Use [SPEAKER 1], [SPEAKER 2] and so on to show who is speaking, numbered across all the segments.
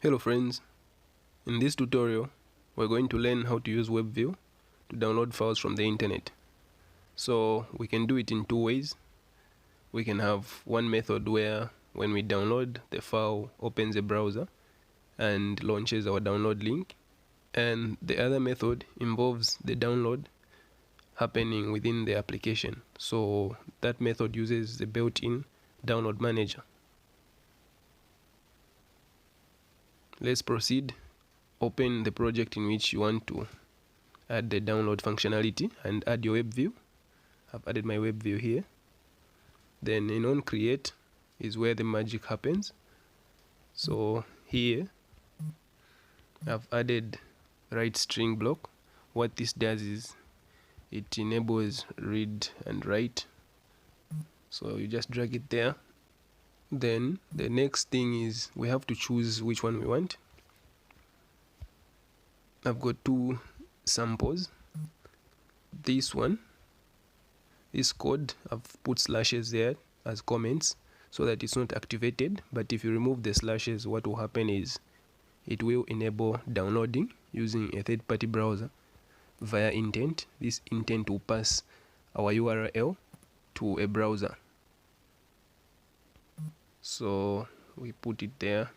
[SPEAKER 1] Hello friends, in this tutorial we're going to learn how to use webview to download files from the internet. So we can do it in two ways. We can have one method where when we download, the file opens a browser and launches our download link, and the other method involves the download happening within the application. So that method uses the built-in download manager. Let's proceed. Open the project in which you want to add the download functionality and add your web view. I've added my web view here. Then in on create is where the magic happens. So here I've added write string block. What this does is it enables read and write. So you just drag it there. Then the next thing is we have to choose which one we want. I've got two samples. This one, this code, I've put slashes there as comments so that it's not activated, but if you remove the slashes, what will happen is it will enable downloading using a third-party browser via intent. This intent will pass our URL to a browser. So we put it there,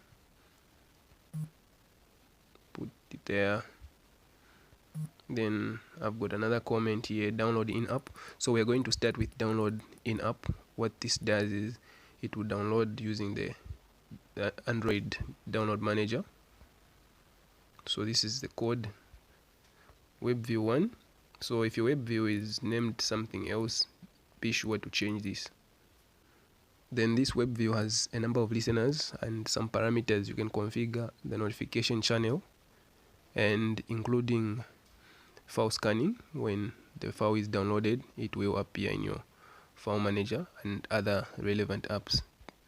[SPEAKER 1] then I've got another comment here, download in-app. So we're going to start with download in-app. What this does is it will download using the Android download manager. So this is the code, webview 1. So if your webview is named something else, be sure to change this. Then this webview has a number of listeners and some parameters. You can configure the notification channel and including file scanning. When the file is downloaded, it will appear in your file manager and other relevant apps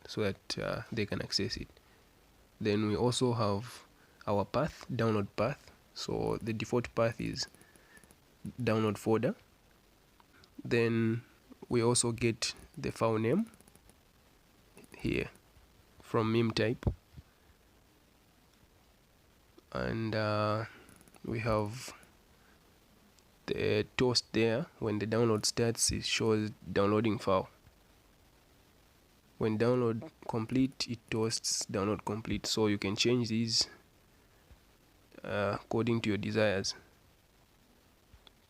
[SPEAKER 1] so that they can access it. Then we also have our path, download path. So the default path is download folder. Then we also get the file name here from meme type, and we have the toast there. When the download starts, it shows downloading file. When download complete, it toasts download complete. So you can change these according to your desires.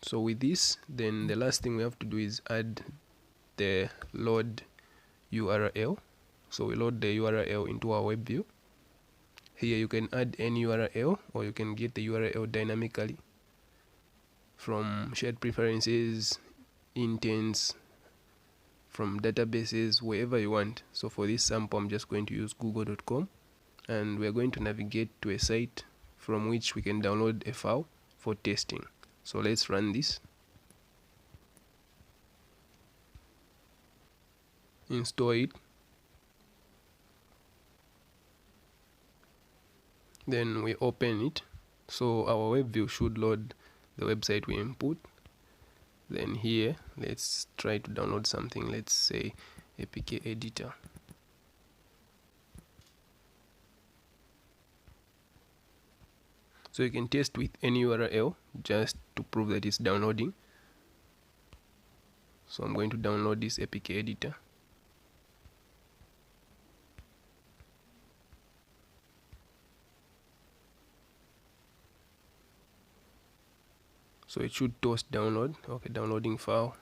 [SPEAKER 1] So with this, then the last thing we have to do is add the load URL. So we load the URL into our web view. Here you can add any URL, or you can get the URL dynamically from shared preferences, intents, from databases, wherever you want. So for this sample, I'm just going to use google.com, and we're going to navigate to a site from which we can download a file for testing. So let's run this. Install it. Then we open it. So our web view should load the website we input. Then here, let's try to download something. Let's say APK editor. So you can test with any URL just to prove that it's downloading. So I'm going to download this APK editor. So it should toast download. Okay, downloading file.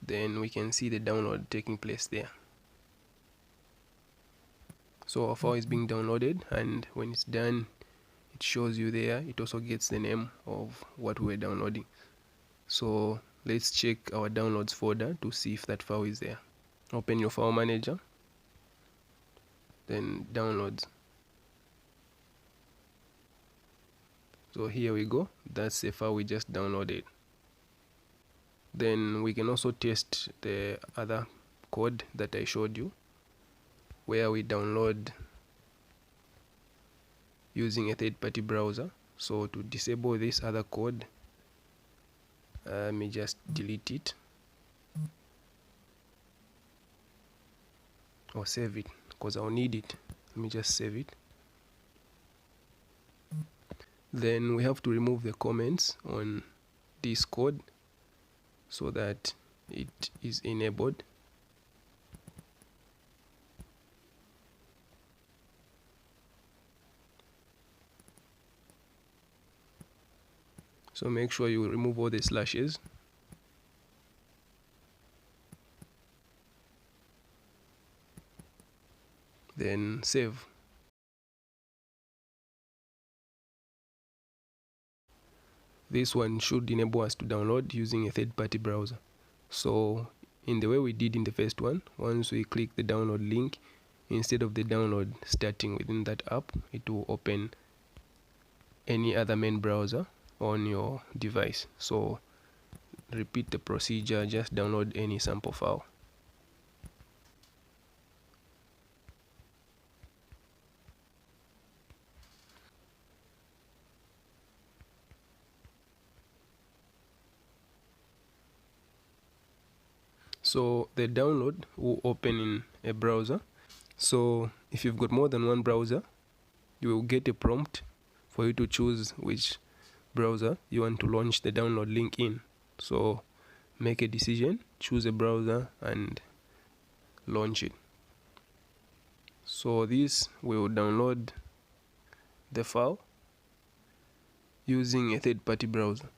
[SPEAKER 1] Then we can see the download taking place there. So our file is being downloaded, and when it's done, it shows you there. It also gets the name of what we're downloading. So let's check our downloads folder to see if that file is there. Open your file manager, then downloads. So here we go. That's the file we just downloaded. Then we can also test the other code that I showed you, where we download using a third-party browser. So to disable this other code, let me just delete it or save it, because I'll need it. Let me just save it. Then we have to remove the comments on this code so that it is enabled. So make sure you remove all the slashes. Then save. This one should enable us to download using a third-party browser. So in the way we did in the first one, once we click the download link, instead of the download starting within that app, it will open any other main browser on your device. So repeat the procedure, just download any sample file. So the download will open in a browser. So if you've got more than one browser, you will get a prompt for you to choose which browser you want to launch the download link in. So make a decision, choose a browser and launch it. So this will download the file using a third-party browser.